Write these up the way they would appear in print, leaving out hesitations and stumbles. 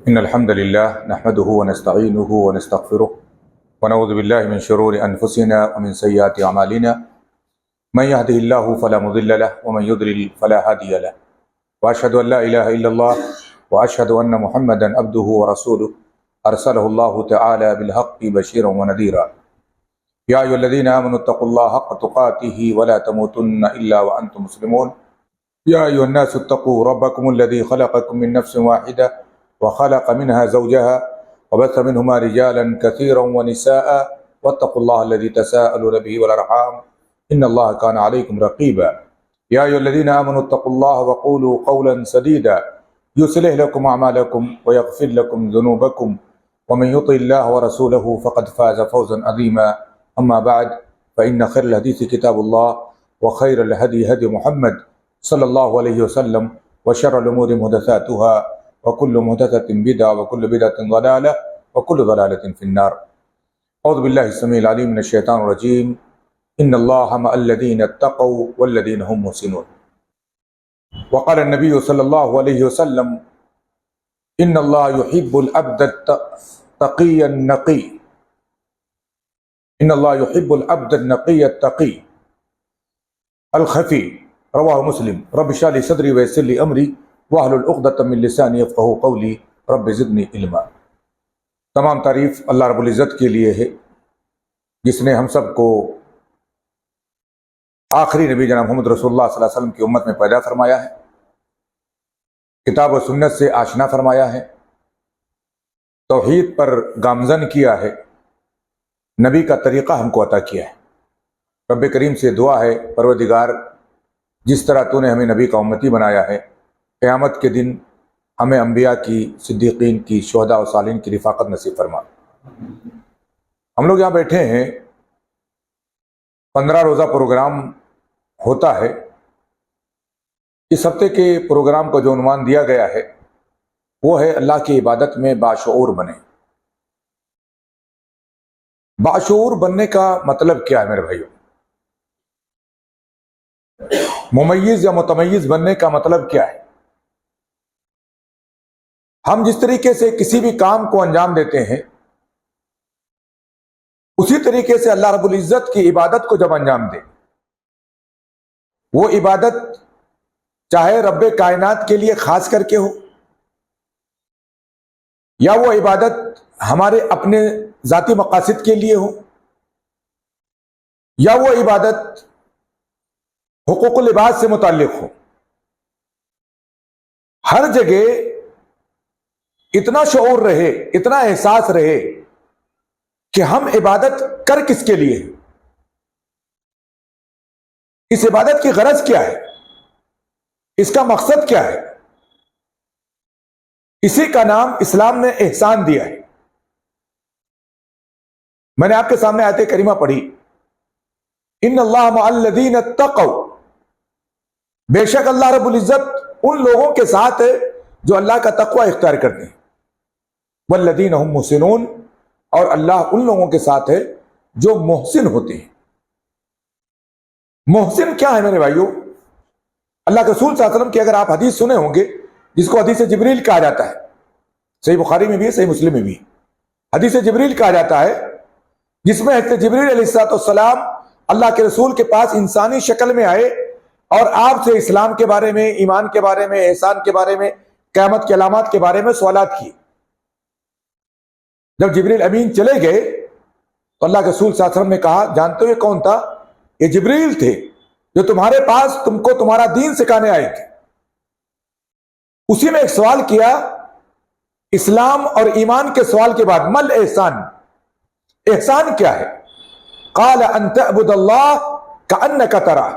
إن الحمد لله نحمده ونستعينه ونستغفره ونعوذ بالله من شرور أنفسنا ومن سيئات أعمالنا من يهده الله فلا مضل له ومن يضلل فلا هادي له وأشهد أن لا إله إلا الله وأشهد أن محمدا عبده ورسوله أرسله الله تعالى بالحق بشيرا ونذيرا يا أيها الذين آمنوا اتقوا الله حق تقاته ولا تموتن إلا وأنتم مسلمون يا أيها الناس اتقوا ربكم الذي خلقكم من نفس واحدة وخلق منها زوجها وبث منهما رجالا كثيرا ونساء واتقوا الله الذي تساءلون به والأرحام إن الله كان عليكم رقيبا يا أيها الذين آمنوا اتقوا الله وقولوا قولا سديدا يصلح لكم أعمالكم ويغفر لكم ذنوبكم ومن يطع الله ورسوله فقد فاز فوزا عظيما أما بعد فإن خير الحديث كتاب الله وخير الهدي هدي محمد صلى الله عليه وسلم وشر الأمور محدثاتها وكل محدثة بدعة وكل بدعة ضلالة وكل ضلالة في النار أعوذ بالله السميع العليم من الشيطان الرجيم إن الله مع الذين اتقوا والذين هم محسنون وقال النبي صلى الله عليه وسلم إن الله يحب العبد التقي النقي إن الله يحب العبد النقي التقي الخفي رواه مسلم رب اشرح لي صدري ويسر لي أمري واحلل عقدۃ من لسانی یفقہوا قولی رب زدنی علما۔ تمام تعریف اللہ رب العزت کے لیے ہے جس نے ہم سب کو آخری نبی جناب محمد رسول اللہ صلی اللہ علیہ وسلم کی امت میں پیدا فرمایا ہے، کتاب و سنت سے آشنا فرمایا ہے، توحید پر گامزن کیا ہے، نبی کا طریقہ ہم کو عطا کیا ہے۔ رب کریم سے دعا ہے پروردگار جس طرح تو نے ہمیں نبی کا امتی بنایا ہے، قیامت کے دن ہمیں انبیاء کی، صدیقین کی، شہداء و صالحین کی رفاقت نصیب فرما۔ ہم لوگ یہاں بیٹھے ہیں، 15 روزہ پروگرام ہوتا ہے۔ اس ہفتے کے پروگرام کو جو عنوان دیا گیا ہے وہ ہے اللہ کی عبادت میں باشعور بنے۔ باشعور بننے کا مطلب کیا ہے میرے بھائیوں؟ ممیز یا متمیز بننے کا مطلب کیا ہے؟ ہم جس طریقے سے کسی بھی کام کو انجام دیتے ہیں اسی طریقے سے اللہ رب العزت کی عبادت کو جب انجام دیں، وہ عبادت چاہے رب کائنات کے لیے خاص کر کے ہو یا وہ عبادت ہمارے اپنے ذاتی مقاصد کے لیے ہو یا وہ عبادت حقوق العباد سے متعلق ہو، ہر جگہ اتنا شعور رہے، اتنا احساس رہے کہ ہم عبادت کر کس کے لیے، اس عبادت کی غرض کیا ہے، اس کا مقصد کیا ہے۔ اسی کا نام اسلام نے احسان دیا ہے۔ میں نے آپ کے سامنے آیت کریمہ پڑھی، ان اللہ مع الذین اتقوا، بے شک اللہ رب العزت ان لوگوں کے ساتھ ہے جو اللہ کا تقوی اختیار کرتے ہیں، والذین هم محسنون، اور اللہ ان لوگوں کے ساتھ ہے جو محسن ہوتے ہیں۔ محسن کیا ہے میرے بھائیوں؟ اللہ کے رسول صلی اللہ علیہ وسلم کی اگر آپ حدیث سنے ہوں گے جس کو حدیث جبریل کہا جاتا ہے، صحیح بخاری میں بھی ہے، صحیح مسلم میں بھی ہے، حدیث جبریل کہا جاتا ہے، جس میں حضرت جبریل علیہ السلام اللہ کے رسول کے پاس انسانی شکل میں آئے اور آپ سے اسلام کے بارے میں، ایمان کے بارے میں، احسان کے بارے میں، قیامت کی علامات کے بارے میں سوالات کیے۔ جب جبریل امین چلے گئے تو اللہ کے رسول صلی اللہ علیہ وسلم نے کہا، جانتے ہو یہ کون تھا؟ یہ جبریل تھے جو تمہارے پاس تم کو تمہارا دین سکھانے آئے تھے۔ اسی میں ایک سوال کیا اسلام اور ایمان کے سوال کے بعد، مل احسان، احسان کیا ہے؟ قال ان تعبد اللہ کأنک تراہ،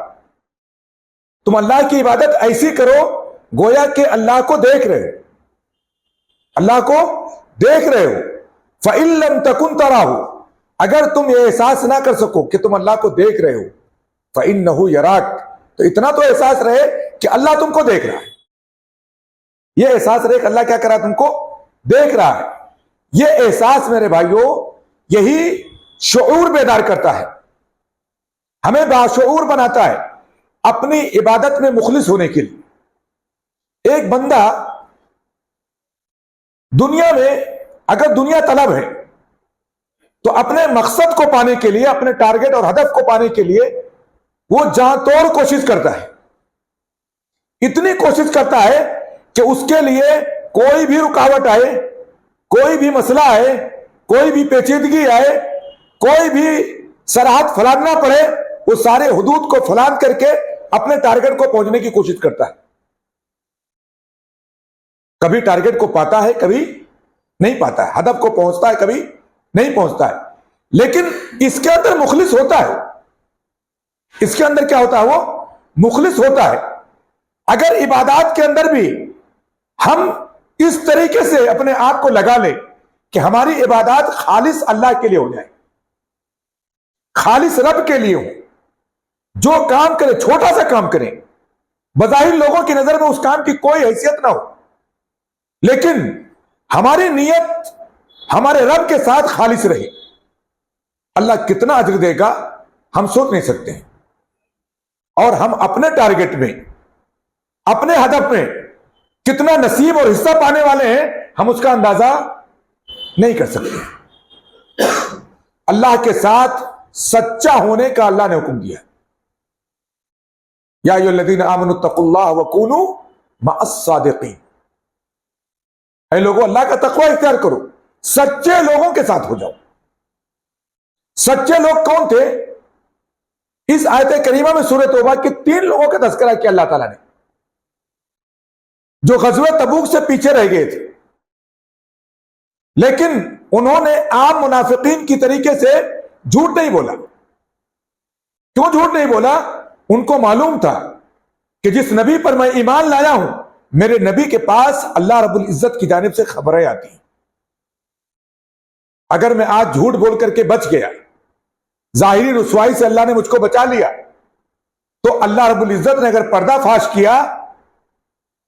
تم اللہ کی عبادت ایسی کرو گویا کہ اللہ کو دیکھ رہے ہو، اللہ کو دیکھ رہے ہو۔ فَإِن لَمْ تَكُنْ تَرَاهُ، اگر تم یہ احساس نہ کر سکو کہ تم اللہ کو دیکھ رہے ہو، فَإِنَّهُ يَرَاكَ، تو اتنا تو احساس رہے کہ اللہ تم کو دیکھ رہا ہے۔ یہ احساس رہے کہ اللہ کیا کر رہا ہے؟ تم کو دیکھ رہا ہے۔ یہ احساس میرے بھائیوں یہی شعور بیدار کرتا ہے، ہمیں باشعور بناتا ہے اپنی عبادت میں مخلص ہونے کے لیے۔ ایک بندہ دنیا میں اگر دنیا طلب ہے تو اپنے مقصد کو پانے کے لیے، اپنے ٹارگٹ اور ہدف کو پانے کے لیے وہ جہاں توڑ کوشش کرتا ہے، اتنی کوشش کرتا ہے کہ اس کے لیے کوئی بھی رکاوٹ آئے، کوئی بھی مسئلہ آئے، کوئی بھی پیچیدگی آئے، کوئی بھی سرحد پھلاننا پڑے، وہ سارے حدود کو پھلان کر کے اپنے ٹارگٹ کو پہنچنے کی کوشش کرتا ہے۔ کبھی ٹارگٹ کو پاتا ہے، کبھی نہیں پاتا ہے، ہدف کو پہنچتا ہے، کبھی نہیں پہنچتا ہے، لیکن اس کے اندر مخلص ہوتا ہے۔ اس کے اندر کیا ہوتا ہے؟ وہ مخلص ہوتا ہے۔ اگر عبادات کے اندر بھی ہم اس طریقے سے اپنے آپ کو لگا لیں کہ ہماری عبادات خالص اللہ کے لیے ہو جائے، خالص رب کے لیے ہو، جو کام کرے چھوٹا سا کام کریں، بظاہر لوگوں کی نظر میں اس کام کی کوئی حیثیت نہ ہو، لیکن ہماری نیت ہمارے رب کے ساتھ خالص رہے، اللہ کتنا اجر دے گا ہم سوچ نہیں سکتے ہیں۔ اور ہم اپنے ٹارگٹ میں، اپنے ہدف میں کتنا نصیب اور حصہ پانے والے ہیں، ہم اس کا اندازہ نہیں کر سکتے۔ اللہ کے ساتھ سچا ہونے کا اللہ نے حکم دیا، یا ایھا الذین آمنوا اتقوا اللہ وکونوا مع الصادقین، اے لوگوں اللہ کا تقوی اختیار کرو، سچے لوگوں کے ساتھ ہو جاؤ۔ سچے لوگ کون تھے؟ اس آیت کریمہ میں سورہ توبہ کے 3 لوگوں کا تذکرہ کیا اللہ تعالیٰ نے، جو غزوہ تبوک سے پیچھے رہ گئے تھے، لیکن انہوں نے عام منافقین کی طریقے سے جھوٹ نہیں بولا۔ کیوں جھوٹ نہیں بولا؟ ان کو معلوم تھا کہ جس نبی پر میں ایمان لایا ہوں، میرے نبی کے پاس اللہ رب العزت کی جانب سے خبریں آتی ہیں۔ اگر میں آج جھوٹ بول کر کے بچ گیا، ظاہری رسوائی سے اللہ نے مجھ کو بچا لیا، تو اللہ رب العزت نے اگر پردہ فاش کیا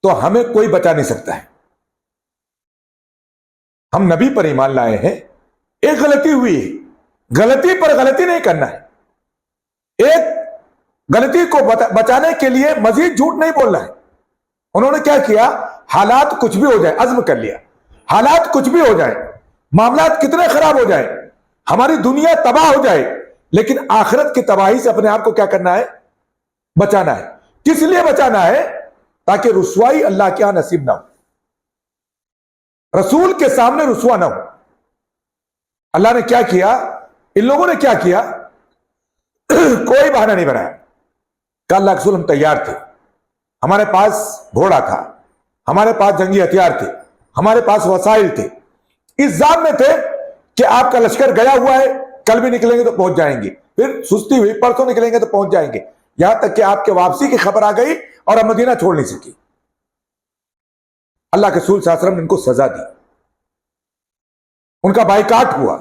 تو ہمیں کوئی بچا نہیں سکتا ہے۔ ہم نبی پر ایمان لائے ہیں، ایک غلطی ہوئی ہے، غلطی پر غلطی نہیں کرنا ہے، ایک غلطی کو بچانے کے لیے مزید جھوٹ نہیں بولنا ہے۔ انہوں نے کیا کیا؟ حالات کچھ بھی ہو جائے، عزم کر لیا، حالات کچھ بھی ہو جائے، معاملات کتنے خراب ہو جائے، ہماری دنیا تباہ ہو جائے، لیکن آخرت کی تباہی سے اپنے آپ کو کیا کرنا ہے؟ بچانا ہے۔ کس لیے بچانا ہے؟ تاکہ رسوائی اللہ کے ہاں نصیب نہ ہو، رسول کے سامنے رسوا نہ ہو۔ اللہ نے کیا کیا؟ ان لوگوں نے کیا کیا؟ کوئی بہانہ نہیں بنایا کہ اللہ کے رسول ہم تیار تھے، ہمارے پاس گھوڑا تھا، ہمارے پاس جنگی ہتھیار تھے، ہمارے پاس وسائل تھے، اس ذات میں تھے کہ آپ کا لشکر گیا ہوا ہے، کل بھی نکلیں گے تو پہنچ جائیں گے، پھر سستی ہوئی پرسوں نکلیں گے تو پہنچ جائیں گے، یہاں تک کہ آپ کے واپسی کی خبر آ گئی اور ہم مدینہ چھوڑ نہیں سکی۔ اللہ کے رسول صلی اللہ علیہ وسلم نے ان کو سزا دی، ان کا بائیکاٹ ہوا۔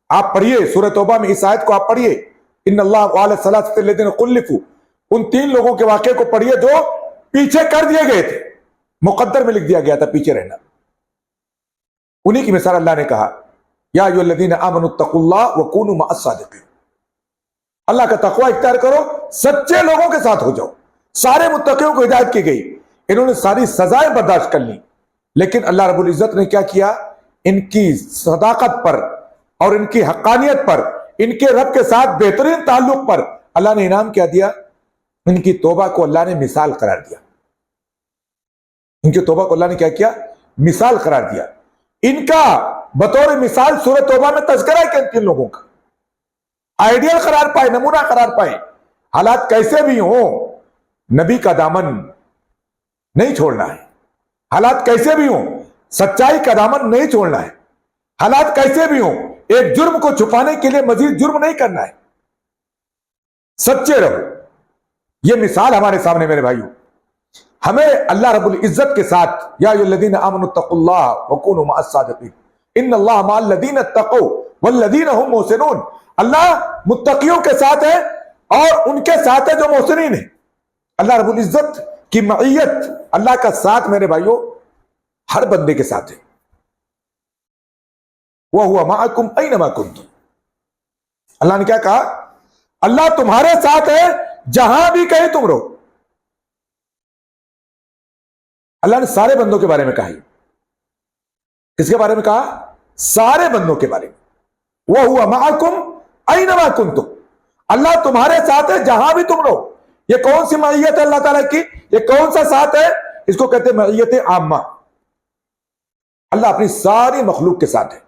آپ پڑھیے سورہ توبہ میں اس آیت کو، آپ پڑھیے، ان اللہ وعلی ثلاثۃ الذین خلفوا، ان 3 لوگوں کے واقعے کو پڑھیے جو پیچھے کر دیے گئے تھے، مقدر میں لکھ دیا گیا تھا پیچھے رہنا۔ انہی کی مثال اللہ نے کہا، یا ایھا الذین آمنوا اتقوا اللہ وکونوا مع الصادقین، اللہ کا تقوی اختیار کرو، سچے لوگوں کے ساتھ ہو جاؤ۔ سارے متقیوں کو ہدایت کی گئی، انہوں نے ساری سزائیں برداشت کر لی، لیکن اللہ رب العزت نے کیا کیا؟ ان کی صداقت پر اور ان کی حقانیت پر، ان کے رب کے ساتھ بہترین تعلق پر اللہ نے انعام کیا دیا؟ ان کی توبہ کو اللہ نے مثال قرار دیا۔ ان کی توبہ کو اللہ نے کیا کیا؟ مثال قرار دیا۔ ان کا بطور مثال سورہ توبہ میں تذکرہ ہے کہ ان 3 لوگوں کا آئیڈیل قرار پائے، نمونہ قرار پائے۔ حالات کیسے بھی ہوں، نبی کا دامن نہیں چھوڑنا ہے، حالات کیسے بھی ہوں سچائی کا دامن نہیں چھوڑنا ہے، حالات کیسے بھی ہوں ایک جرم کو چھپانے کے لیے مزید جرم نہیں کرنا ہے، سچے رہو۔ یہ مثال ہمارے سامنے میرے بھائیوں، ہمیں اللہ رب العزت کے ساتھ، یا ایھا الذین آمنوا اتقوا اللہ وکونوا مع الصادقین، ان اللہ مع الذین اتقوا والذین هم محسنون، اللہ متقیوں کے ساتھ ہے اور ان کے ساتھ ہے جو محسنین ہیں۔ اللہ رب العزت کی معیت، اللہ کا ساتھ میرے بھائیوں ہر بندے کے ساتھ ہے۔ وَهُوَ مَعَكُمْ أَيْنَمَا كُنْتُمْ، اللہ نے کیا کہا؟ اللہ تمہارے ساتھ ہے جہاں بھی کہیں تم رہو۔ اللہ نے سارے بندوں کے بارے میں کہا، کس کے بارے میں کہا؟ سارے بندوں کے بارے میں۔ وَهُوَ مَعَكُمْ أَيْنَمَا كُنْتُمْ، اللہ تمہارے ساتھ ہے جہاں بھی تم رہو۔ یہ کون سی معیت ہے اللہ تعالیٰ کی؟ یہ کون سا ساتھ ہے؟ اس کو کہتے ہیں معیت عامہ۔ اللہ اپنی ساری مخلوق کے ساتھ ہے،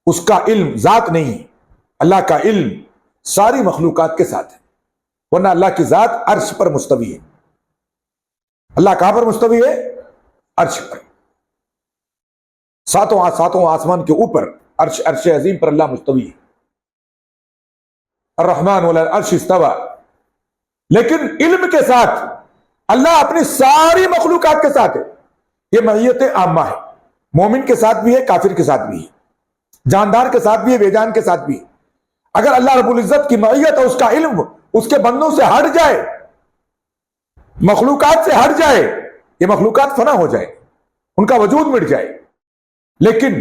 اس کا علم ذات نہیں ہے، اللہ کا علم ساری مخلوقات کے ساتھ ہے، ورنہ اللہ کی ذات عرش پر مستوی ہے۔ اللہ کہاں پر مستوی ہے؟ عرش پر، ساتوں آسمان کے اوپر عرش عظیم پر اللہ مستوی ہے۔ الرحمن علی العرش استوى، لیکن علم کے ساتھ اللہ اپنی ساری مخلوقات کے ساتھ ہے۔ یہ معیت عامہ ہے، مومن کے ساتھ بھی ہے، کافر کے ساتھ بھی ہے، جاندار کے ساتھ بھی ہے، بے جان کے ساتھ بھی ہے۔ اگر اللہ رب العزت کی معیت اور اس کا علم اس کے بندوں سے ہٹ جائے، مخلوقات سے ہٹ جائے، یہ مخلوقات فنا ہو جائے، ان کا وجود مٹ جائے۔ لیکن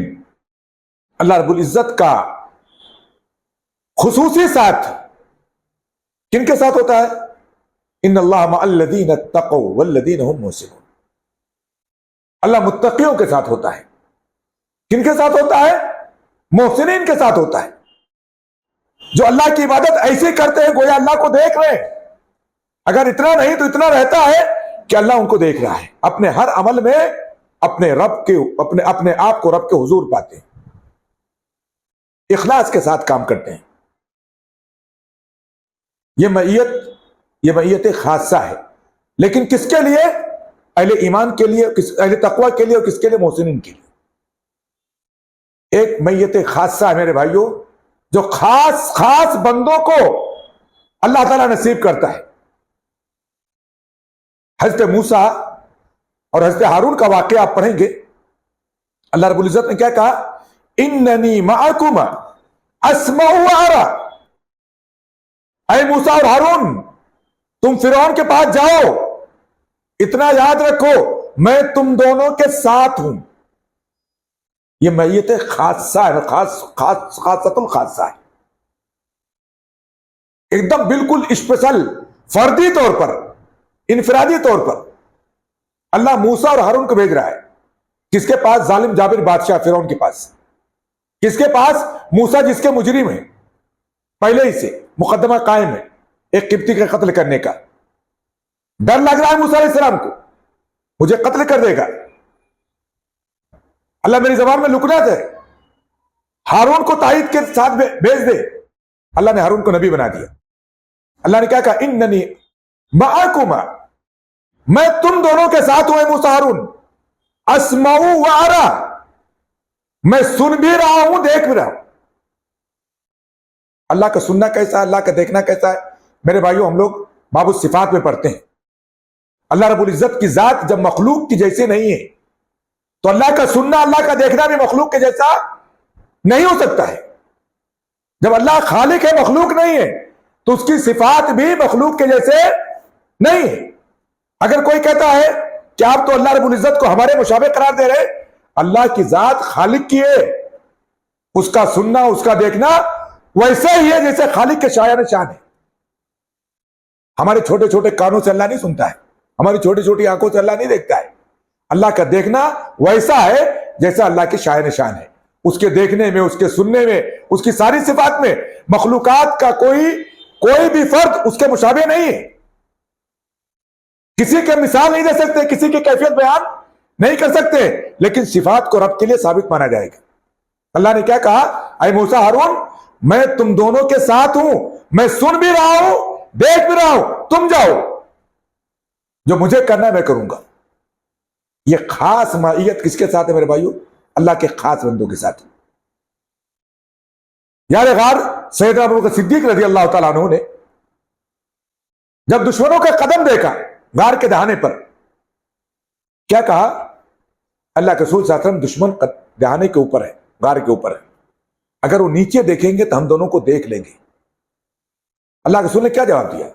اللہ رب العزت کا خصوصی ساتھ کن کے ساتھ ہوتا ہے؟ ان اللہ مع الذین اتقوا والذین هم محسنون، اللہ متقیوں کے ساتھ ہوتا ہے۔ کن کے ساتھ ہوتا ہے؟ محسنین کے ساتھ ہوتا ہے، جو اللہ کی عبادت ایسے کرتے ہیں گویا اللہ کو دیکھ رہے ہیں۔ اگر اتنا نہیں تو اتنا رہتا ہے کہ اللہ ان کو دیکھ رہا ہے، اپنے ہر عمل میں اپنے آپ کو رب کے حضور پاتے ہیں، اخلاص کے ساتھ کام کرتے ہیں۔ یہ معیت خاصہ ہے، لیکن کس کے لیے؟ اہل ایمان کے لیے، اہل تقوی کے لیے، اور کس کے لیے؟ محسنین کے لیے۔ ایک معیت خاصہ ہے میرے بھائیوں، جو خاص بندوں کو اللہ تعالیٰ نصیب کرتا ہے۔ حضرت موسیٰ اور حضرت ہارون کا واقعہ آپ پڑھیں گے، اللہ رب العزت نے کیا کہا؟ اننی معکم اسمع وارا، اے موسیٰ اور ہارون تم فرعون کے پاس جاؤ، اتنا یاد رکھو میں تم دونوں کے ساتھ ہوں۔ یہ معیت خاصہ ہے، خاصۃ الخاصہ ہے، ایک دم بالکل اسپیشل، فردی طور پر، انفرادی طور پر اللہ موسیٰ اور ہارون کو بھیج رہا ہے۔ کس کے پاس؟ ظالم جابر بادشاہ فرعون کے پاس۔ کس کے پاس؟ موسیٰ جس کے مجرم ہیں، پہلے ہی سے مقدمہ قائم ہے ایک قبطی کے قتل کرنے کا، ڈر لگ رہا ہے موسیٰ علیہ السلام کو، مجھے قتل کر دے گا، اللہ میری زبان میں لکنت ہے، ہارون کو تائید کے ساتھ بھیج دے۔ اللہ نے ہارون کو نبی بنا دیا۔ اللہ نے کیا کہا؟ اننی معکما، میں تم دونوں کے ساتھ ہوں، موسیٰ ہارون، اسمع و ارا، میں سن بھی رہا ہوں، دیکھ بھی رہا ہوں۔ اللہ کا سننا کیسا ہے، اللہ کا دیکھنا کیسا ہے؟ میرے بھائیوں، ہم لوگ باب الصفات میں پڑھتے ہیں، اللہ رب العزت کی ذات جب مخلوق کی جیسی نہیں ہے تو اللہ کا سننا، اللہ کا دیکھنا بھی مخلوق کے جیسا نہیں ہو سکتا ہے۔ جب اللہ خالق ہے، مخلوق نہیں ہے، تو اس کی صفات بھی مخلوق کے جیسے نہیں ہے۔ اگر کوئی کہتا ہے کہ آپ تو اللہ رب العزت کو ہمارے مشابہ قرار دے رہے، اللہ کی ذات خالق کی ہے، اس کا سننا، اس کا دیکھنا ویسے ہی ہے جیسے خالق کے شایان شان ہے۔ ہمارے چھوٹے چھوٹے کانوں سے اللہ نہیں سنتا ہے، ہماری چھوٹی چھوٹی آنکھوں سے اللہ نہیں دیکھتا ہے۔ اللہ کا دیکھنا ویسا ہے جیسا اللہ کی شایان شان ہے، اس کے دیکھنے میں، اس کے سننے میں، اس کی ساری صفات میں مخلوقات کا کوئی بھی فرد اس کے مشابہ نہیں ہے۔ کسی کے مثال نہیں دے سکتے، کسی کی کیفیت بیان نہیں کر سکتے، لیکن صفات کو رب کے لیے ثابت مانا جائے گا۔ اللہ نے کیا کہا؟ اے موسیٰ ہارون میں تم دونوں کے ساتھ ہوں، میں سن بھی رہا ہوں، دیکھ بھی رہا ہوں، تم جاؤ، جو مجھے کرنا ہے میں کروں گا۔ یہ خاص معیت کس کے ساتھ ہے میرے بھائیو؟ اللہ کے خاص بندوں کے ساتھ۔ یار غار سیدنا ابوبکر صدیق رضی اللہ تعالیٰ عنہ نے جب دشمنوں کا قدم دیکھا غار کے دہانے پر، کیا کہا؟ اللہ کے رسول صلی اللہ علیہ وسلم دشمن دہانے کے اوپر ہے، غار کے اوپر ہے، اگر وہ نیچے دیکھیں گے تو ہم دونوں کو دیکھ لیں گے۔ اللہ کے رسول نے کیا جواب دیا؟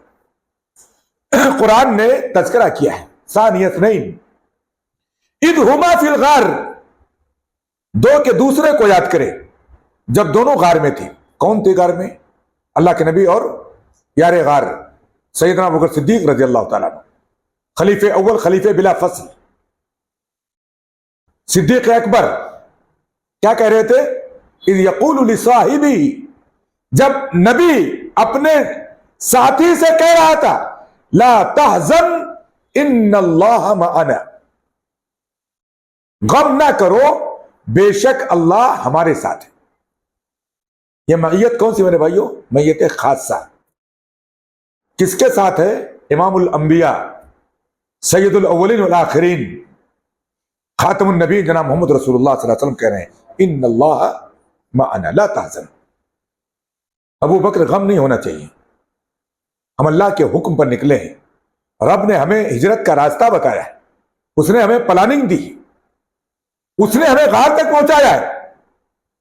قرآن نے تذکرہ کیا ہے، ثانی اثنین اذ ہما فی الغار، دو کے دوسرے کو یاد کرے جب دونوں غار میں تھے۔ کون تھے غار میں؟ اللہ کے نبی اور یار غار سیدنا ابوبکر صدیق رضی اللہ تعالیٰ عنہ، خلیفہ اول، خلیفہ بلا فصل، صدیق اکبر، کیا کہہ رہے تھے؟ اذ یقول لصاحبہ، جب نبی اپنے ساتھی سے کہہ رہا تھا لا تحزن ان اللہ معنا، غم نہ کرو بے شک اللہ ہمارے ساتھ ہے۔ یہ معیت کون سی میرے بھائیو؟ معیت خاصہ۔ کس کے ساتھ ہے؟ امام الانبیاء، سید الاولین والآخرین، خاتم النبی جناب محمد رسول اللہ صلی اللہ علیہ وسلم کہہ رہے ہیں ان اللہ معنا لا تحزن۔ ابو بکر غم نہیں ہونا چاہیے، ہم اللہ کے حکم پر نکلے ہیں، رب نے ہمیں ہجرت کا راستہ بتایا ہے، اس نے ہمیں پلاننگ دی، اس نے ہمیں غار تک پہنچایا ہے،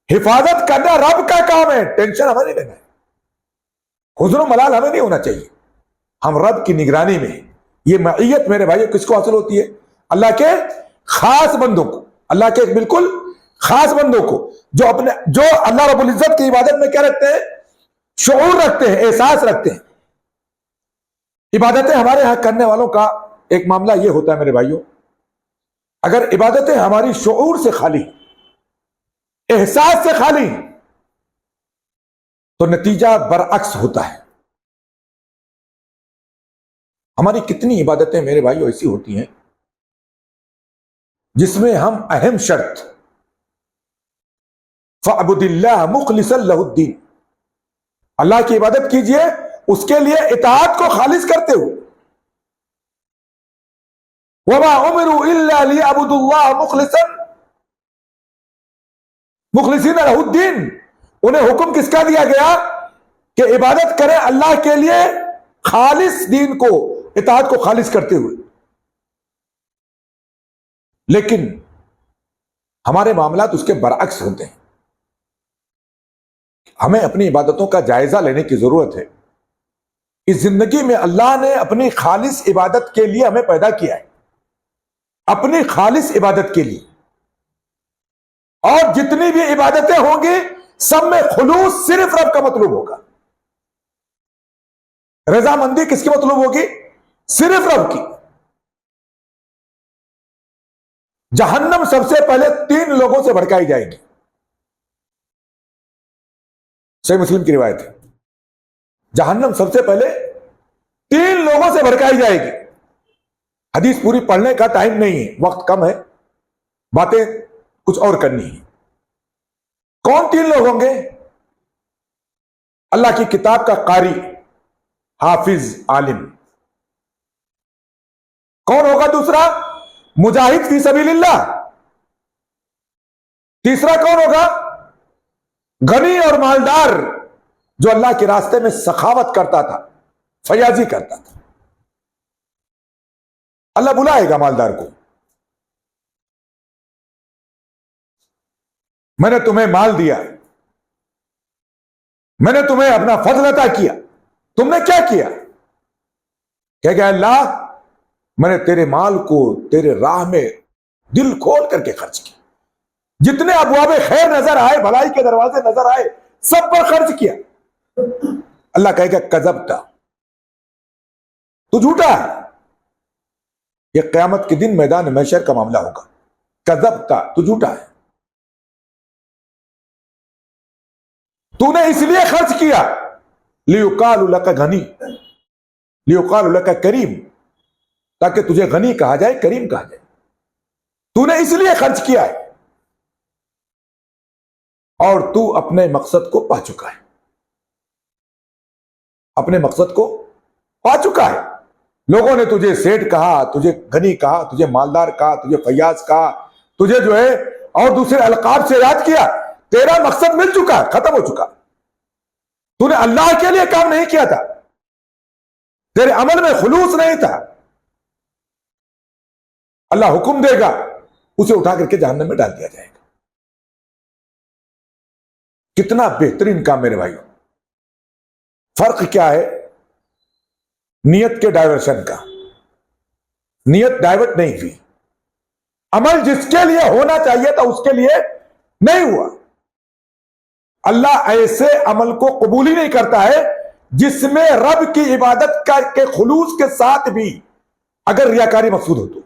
حفاظت کرنا رب کا کام ہے، ٹینشن ہمیں نہیں لینا ہے، حزن و ملال ہمیں نہیں ہونا چاہیے، ہم رب کی نگرانی میں ہیں۔ یہ معیت میرے بھائی کس کو حاصل ہوتی ہے؟ اللہ کے خاص بندوں کو، اللہ کے بالکل خاص بندوں کو، جو اللہ رب العزت کی عبادت میں کیا رکھتے ہیں؟ شعور رکھتے ہیں، احساس رکھتے ہیں۔ عبادتیں ہمارے ہاں کرنے والوں کا ایک معاملہ یہ ہوتا ہے میرے بھائیوں، اگر عبادتیں ہماری شعور سے خالی، احساس سے خالی، تو نتیجہ برعکس ہوتا ہے۔ ہماری کتنی عبادتیں میرے بھائیوں ایسی ہوتی ہیں جس میں ہم اہم شرط فَاعْبُدِ اللَّهَ مُخْلِصًا لَهُ الدِّينَ، اللہ کی عبادت کیجئے اس کے لیے اطاعت کو خالص کرتے ہوئے، وَمَا أُمِرُوا إِلَّا لِيَعْبُدُوا اللَّهَ مُخْلِصِينَ لَهُ الدِّينَ، انہیں حکم کس کا دیا گیا کہ عبادت کریں اللہ کے لیے خالص دین کو، اطاعت کو خالص کرتے ہوئے۔ لیکن ہمارے معاملات اس کے برعکس ہوتے ہیں۔ ہمیں اپنی عبادتوں کا جائزہ لینے کی ضرورت ہے۔ اس زندگی میں اللہ نے اپنی خالص عبادت کے لیے ہمیں پیدا کیا ہے، اپنی خالص عبادت کے لیے، اور جتنی بھی عبادتیں ہوں گی سب میں خلوص صرف رب کا مطلوب ہوگا۔ رضامندی کس کی مطلوب ہوگی؟ صرف رب کی۔ جہنم سب سے پہلے 3 لوگوں سے بھڑکائی جائے گی، صحیح مسلم کی روایت ہے، جہنم سب سے پہلے 3 لوگوں سے بھڑکائی جائے گی۔ حدیث پوری پڑھنے کا ٹائم نہیں ہے، وقت کم ہے، باتیں کچھ اور کرنی ہے۔ کون 3 لوگ ہوں گے؟ اللہ کی کتاب کا قاری، حافظ، عالم۔ کون ہوگا دوسرا؟ مجاہد فی سبیل اللہ۔ تیسرا کون ہوگا؟ غنی اور مالدار، جو اللہ کے راستے میں سخاوت کرتا تھا، فیاضی کرتا تھا۔ اللہ بلائے گا مالدار کو، میں نے تمہیں مال دیا، میں نے تمہیں اپنا فضل عطا کیا، تم نے کیا کیا؟ کہ گیا اللہ میں نے تیرے مال کو تیرے راہ میں دل کھول کر کے خرچ کیا، جتنے ابواب خیر نظر آئے، بھلائی کے دروازے نظر آئے، سب پر خرچ کیا۔ اللہ کہے گا کذبت، تو جھوٹا ہے۔ یہ قیامت کے دن میدان محشر کا معاملہ ہوگا، کذبت، تو جھوٹا ہے، تو نے اس لیے خرچ کیا لیقال لک غنی، لیقال لک کریم، تاکہ تجھے غنی کہا جائے، کریم کہا جائے۔ تو نے اس لیے خرچ کیا ہے، اور تو اپنے مقصد کو پا چکا ہے، اپنے مقصد کو پا چکا ہے۔ لوگوں نے تجھے سیٹ کہا، تجھے غنی کہا، تجھے مالدار کہا، تجھے فیاض کہا، تجھے جو ہے اور دوسرے القاب سے یاد کیا، تیرا مقصد مل چکا ہے، ختم ہو چکا۔ تو نے اللہ کے لیے کام نہیں کیا تھا، تیرے عمل میں خلوص نہیں تھا۔ اللہ حکم دے گا، اسے اٹھا کر کے جہنم میں ڈال دیا جائے گا۔ کتنا بہترین کام میرے بھائیوں۔ فرق کیا ہے؟ نیت کے ڈائیورشن کا۔ نیت ڈائیورٹ نہیں ہوئی، عمل جس کے لیے ہونا چاہیے تھا اس کے لیے نہیں ہوا۔ اللہ ایسے عمل کو قبول ہی نہیں کرتا ہے جس میں رب کی عبادت کے خلوص کے ساتھ بھی اگر ریاکاری مقصود ہو تو۔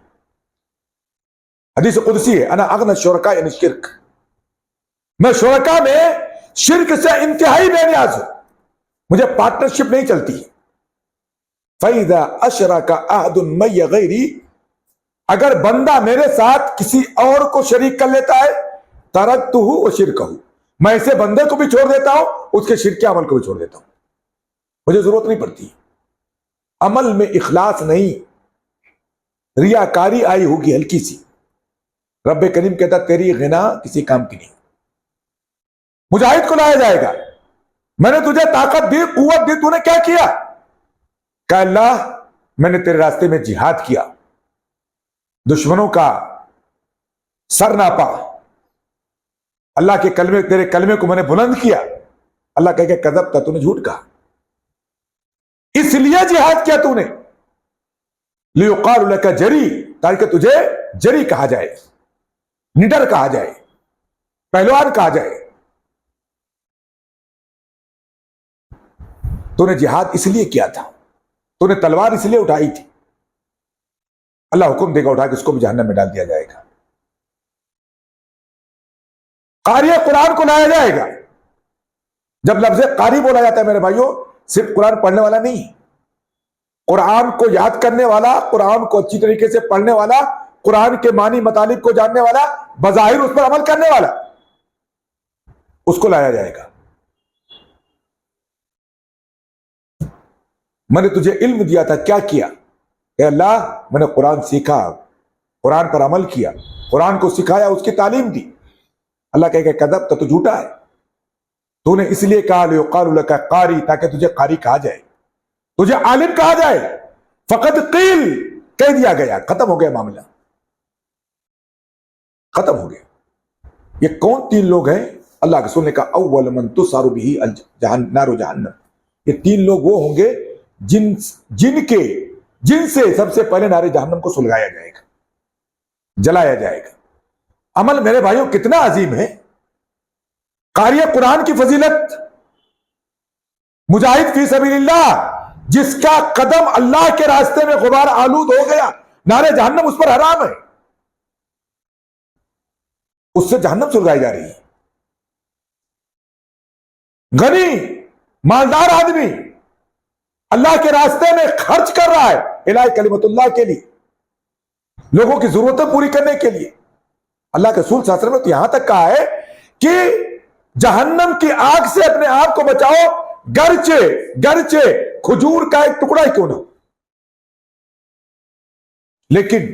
حدیث قدسی ہے، انا اغنى الشرکاء عن الشرک، میں شرکا میں شرک سے انتہائی بے نیاز ہوں، مجھے پارٹنرشپ نہیں چلتی۔ فَإِذَا أَشْرَكَ أَحَدٌ مَّعِيَ غَيْرِي، اگر بندہ میرے ساتھ کسی اور کو شریک کر لیتا ہے، تَرَكْتُهُ وَشِرْكَهُ، میں اسے بندے کو بھی چھوڑ دیتا ہوں، اس کے شرک عمل کو بھی چھوڑ دیتا ہوں، مجھے ضرورت نہیں پڑتی۔ عمل میں اخلاص نہیں، ریاکاری آئی ہوگی ہلکی سی۔ رب کریم کہتا تیری غنا کسی کام کی نہیں۔ مجاہد کو لایا جائے گا، میں نے تجھے طاقت دی، قوت دی، تو نے کیا کیا؟ کہ اللہ میں نے تیرے راستے میں جہاد کیا، دشمنوں کا سر ناپا، اللہ کے کلمے، تیرے کلمے کو میں نے بلند کیا۔ اللہ کہے کہ کذبت، تو نے جھوٹ کہا، اس لیے جہاد کیا تو نے، لیقال لک جری، تاکہ تجھے جری کہا جائے، نڈر کہا جائے، پہلوان کہا جائے۔ تو نے جہاد اس لیے کیا تھا، تو نے تلوار اس لیے اٹھائی تھی، اللہ حکم دے گا اٹھا کے اس کو بھی جہنم میں ڈال دیا جائے گا۔ قاری قرآن کو لایا جائے گا، جب لفظ قاری بولا جاتا ہے میرے بھائیوں، صرف قرآن پڑھنے والا نہیں، قرآن کو یاد کرنے والا، قرآن کو اچھی طریقے سے پڑھنے والا، قرآن کے معنی مطالب کو جاننے والا، بظاہر اس پر عمل کرنے والا، اس کو لایا جائے گا۔ میں نے تجھے علم دیا تھا، کیا کیا؟ اے اللہ میں نے قرآن سیکھا، قرآن پر عمل کیا، قرآن کو سکھایا، اس کی تعلیم دی۔ اللہ کہے کہ کذبت، تو جھوٹا ہے، تو نے اس لیے کہا لیقال لک قاری، تاکہ تجھے قاری کہا جائے، تجھے عالم کہا جائے۔ فقد قیل، کہہ دیا گیا، ختم ہو گیا معاملہ، ختم ہو گیا۔ یہ کون تین لوگ ہیں؟ اللہ کے رسول نے کہا اول من تسعر به نار جہنم، یہ تین لوگ وہ ہوں گے جن سے سب سے پہلے نار جہنم کو سلگایا جائے گا، جلایا جائے گا۔ عمل میرے بھائیوں کتنا عظیم ہے۔ قاری قرآن کی فضیلت، مجاہد فی سبیل اللہ، جس کا قدم اللہ کے راستے میں غبار آلود ہو گیا، نار جہنم اس پر حرام ہے، اس سے جہنم سلگائی جا رہی ہے۔ غنی مالدار آدمی اللہ کے راستے میں خرچ کر رہا ہے الہی کلمت اللہ کے لیے، لوگوں کی ضرورتیں پوری کرنے کے لیے۔ اللہ کے رسول صلی اللہ علیہ وسلم نے یہاں تک کہا ہے کہ جہنم کی آگ سے اپنے آپ کو بچاؤ، گرچہ کھجور کا ایک ٹکڑا ہی کیوں نہ ہو۔ لیکن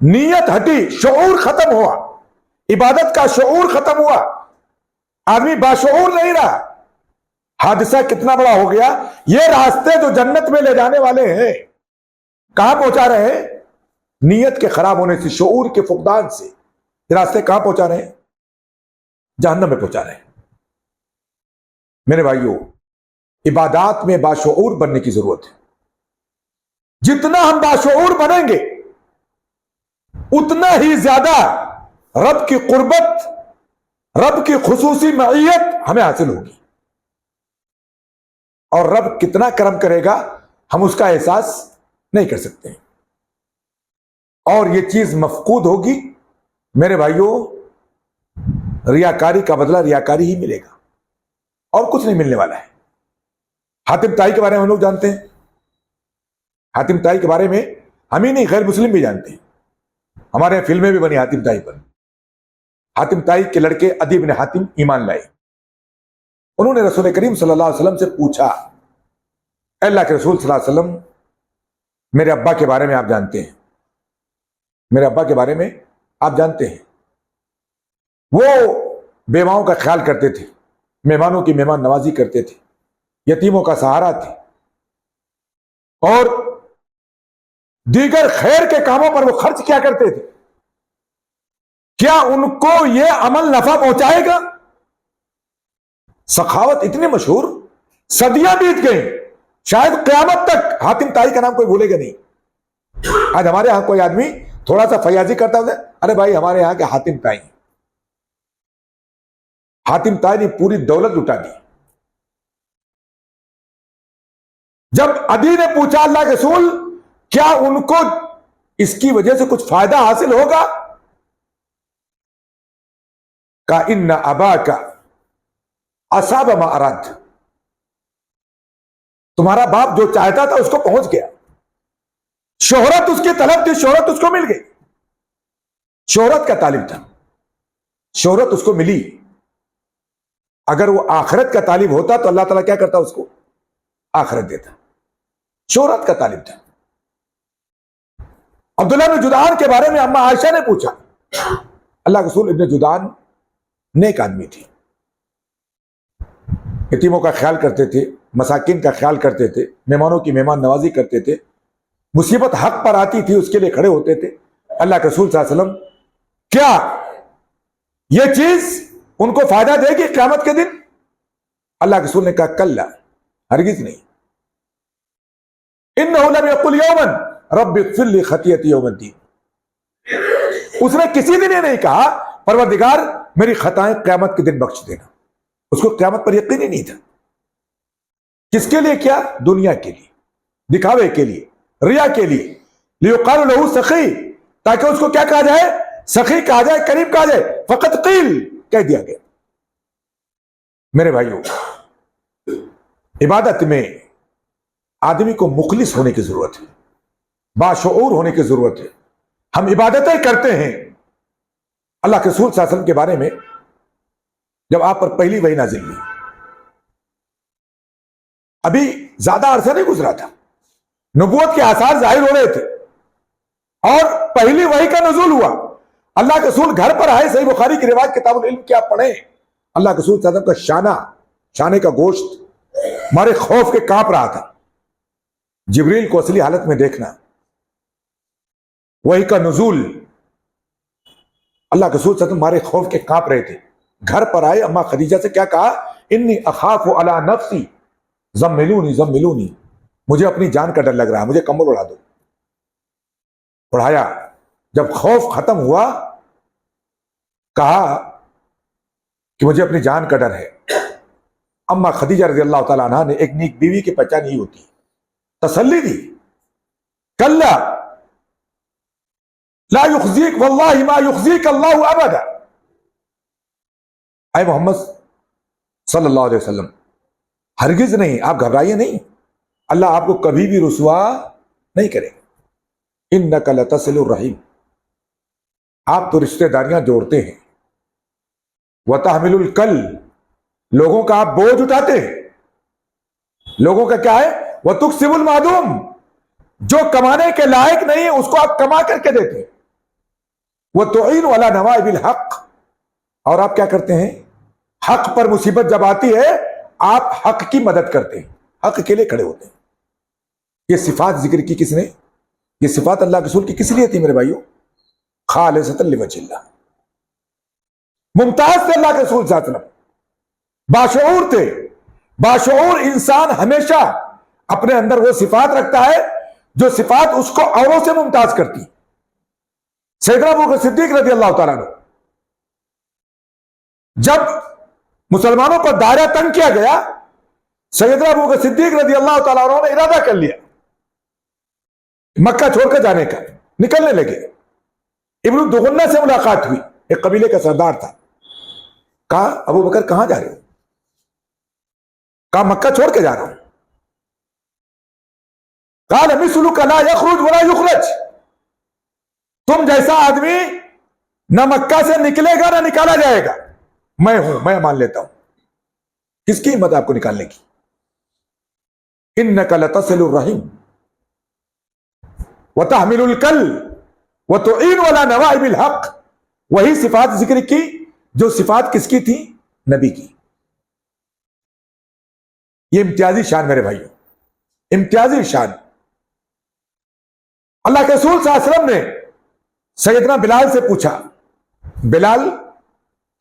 نیت ہٹی، شعور ختم ہوا، عبادت کا شعور ختم ہوا، آدمی باشعور نہیں رہا۔ حادثہ کتنا بڑا ہو گیا، یہ راستے جو جنت میں لے جانے والے ہیں کہاں پہنچا رہے ہیں؟ نیت کے خراب ہونے سے، شعور کے فقدان سے یہ راستے کہاں پہنچا رہے ہیں؟ جہنم میں پہنچا رہے ہیں۔ میرے بھائیوں، عبادات میں باشعور بننے کی ضرورت ہے۔ جتنا ہم باشعور بنیں گے اتنا ہی زیادہ رب کی قربت، رب کی خصوصی معیت ہمیں حاصل ہوگی، اور رب کتنا کرم کرے گا ہم اس کا احساس نہیں کر سکتے، اور یہ چیز مفقود ہوگی۔ میرے بھائیوں، ریاکاری کا بدلہ ریاکاری ہی ملے گا، اور کچھ نہیں ملنے والا ہے۔ حاتم طائی کے بارے میں ہم لوگ جانتے ہیں، حاتم طائی کے بارے میں ہم ہی نہیں، غیر مسلم بھی جانتے ہیں، ہمارے یہاں فلمیں بھی بنی حاتم طائی پر۔ حاتم طائی کے لڑکے عدی بن حاتم ایمان لائے، انہوں نے رسول کریم صلی اللہ علیہ وسلم سے پوچھا، اے اللہ کے رسول صلی اللہ علیہ وسلم، میرے ابا کے بارے میں آپ جانتے ہیں، میرے ابا کے بارے میں آپ جانتے ہیں، وہ بیواؤں کا خیال کرتے تھے، مہمانوں کی مہمان نوازی کرتے تھے، یتیموں کا سہارا تھے، اور دیگر خیر کے کاموں پر وہ خرچ کیا کرتے تھے۔ کیا ان کو یہ عمل نفع پہنچائے گا؟ سخاوت اتنی مشہور، صدیاں بیت گئیں، شاید قیامت تک حاتم طائی کا نام کوئی بھولے گا نہیں۔ آج ہمارے ہاں کوئی آدمی تھوڑا سا فیاضی کرتا ہے، ارے بھائی ہمارے یہاں کے حاتم طائی، حاتم طائی نے پوری دولت لٹا دی۔ جب عدی نے پوچھا اللہ کے رسول کیا ان کو اس کی وجہ سے کچھ فائدہ حاصل ہوگا؟ کہا ان اباک اصاب ما اراد، تمہارا باپ جو چاہتا تھا اس کو پہنچ گیا. شہرت اس کی طلب تھی، شہرت اس کو مل گئی. شہرت کا طالب تھا، شہرت اس کو ملی. اگر وہ آخرت کا طالب ہوتا تو اللہ تعالیٰ کیا کرتا اس کو؟ آخرت دیتا. شہرت کا طالب تھا. عبداللہ بن جدعان کے بارے میں اما عائشہ نے پوچھا. اللہ کے رسول ابن جدعان نیک آدمی تھی، یتیموں کا خیال کرتے تھے، مساکین کا خیال کرتے تھے، مہمانوں کی مہمان نوازی کرتے تھے، مصیبت حق پر آتی تھی اس کے لیے کھڑے ہوتے تھے. اللہ کے رسول صلی اللہ علیہ وسلم کیا یہ چیز ان کو فائدہ دے گی قیامت کے دن؟ اللہ کے رسول نے کہا کلا، ہرگز نہیں. انہ لم یقل یوما رب اغفر لی خطیئتی یوم الدین، اس نے کسی دن یہ نہیں کہا پروردگار میری خطائیں قیامت کے دن بخش دینا. اس کو قیامت پر یقین ہی نہیں تھا. کس کے لیے کیا؟ دنیا کے لیے، دکھاوے کے لیے، ریا کے لیے. لیقال لہ سخی، تاکہ اس کو کیا کہا جائے؟ سخی کہا جائے، کریم کہا جائے. فقط قیل، کہہ دیا گیا. میرے بھائیوں، عبادت میں آدمی کو مخلص ہونے کی ضرورت ہے، باشعور ہونے کی ضرورت ہے. ہم عبادتیں کرتے ہیں. اللہ کے رسول صلی اللہ علیہ وسلم کے بارے میں جب آپ پر پہلی وحی نازل ہوئی، ابھی زیادہ عرصہ نہیں گزرا تھا، نبوت کے آثار ظاہر ہو رہے تھے اور پہلی وحی کا نزول ہوا. اللہ کے رسول گھر پر آئے. صحیح بخاری کی روایت کتاب العلم کیا پڑھیں، اللہ کے رسول صلی اللہ علیہ وسلم کا شانے کا گوشت ہمارے خوف کے کانپ رہا تھا. جبریل کو اصلی حالت میں دیکھنا، وحی کا نزول، اللہ کے رسول صلی اللہ علیہ وسلم ہمارے خوف کے کانپ رہے تھے. گھر پر آئے، اما خدیجہ سے کیا کہا؟ انی اخاف علی نفسی زملونی زملونی، مجھے اپنی جان کا ڈر لگ رہا ہے، مجھے کمبل اڑا دو. اڑایا. جب خوف ختم ہوا کہا کہ مجھے اپنی جان کا ڈر ہے. اما خدیجہ رضی اللہ تعالیٰ عنہ نے، ایک نیک بیوی کی پہچان یہی ہوتی، تسلی دی. کلا لا یخزیک واللہ ما یخزیک اللہ ابدا. اے محمد صلی اللہ علیہ وسلم، ہرگز نہیں، آپ گھبرائیے نہیں، اللہ آپ کو کبھی بھی رسوا نہیں کرے. انک لتصل الرحیم، آپ تو رشتہ داریاں جوڑتے ہیں. وتحمل الکل، لوگوں کا آپ بوجھ اٹھاتے ہیں. لوگوں کا کیا ہے؟ وتکسب المعدوم، جو کمانے کے لائق نہیں ہے اس کو آپ کما کر کے دیتے ہیں. وتعین علی نوائب الحق، اور آپ کیا کرتے ہیں؟ حق پر مصیبت جب آتی ہے آپ حق کی مدد کرتے ہیں، حق کے لیے کھڑے ہوتے ہیں. یہ صفات ذکر کی کس نے؟ یہ صفات اللہ کے رسول کی کس لیے تھی میرے بھائیوں؟ خالصۃ لوجہ اللہ. ممتاز تھے اللہ کے رسول صلی اللہ علیہ وسلم، باشعور تھے. باشعور انسان ہمیشہ اپنے اندر وہ صفات رکھتا ہے جو صفات اس کو اوروں سے ممتاز کرتی. سیدنا ابوبکر صدیق رضی اللہ تعالیٰ عنہ، جب مسلمانوں پر دائرہ تنگ کیا گیا، سیدنا ابوبکر صدیق رضی اللہ تعالیٰ عنہ نے ارادہ کر لیا مکہ چھوڑ کر جانے کا. نکلنے لگے. ابن الدغنہ سے ملاقات ہوئی، ایک قبیلے کا سردار تھا. کہا ابوبکر کہاں جا رہے ہو؟ کہا مکہ چھوڑ کے جا رہا ہوں. قال مثلک لا یخرج ولا یخرج، تم جیسا آدمی نہ مکہ سے نکلے گا نہ نکالا جائے گا. میں ہوں، میں مان لیتا ہوں. کس کی ہمت آپ کو نکالنے کی؟ انک لتصل الرحیم وتحمل الکل وتعین علی نوائب الحق. وہی صفات ذکر کی جو صفات کس کی تھی؟ نبی کی. یہ امتیازی شان میرے بھائیوں، امتیازی شان. اللہ کے رسول صلی اللہ علیہ وسلم نے سیدنا بلال سے پوچھا، بلال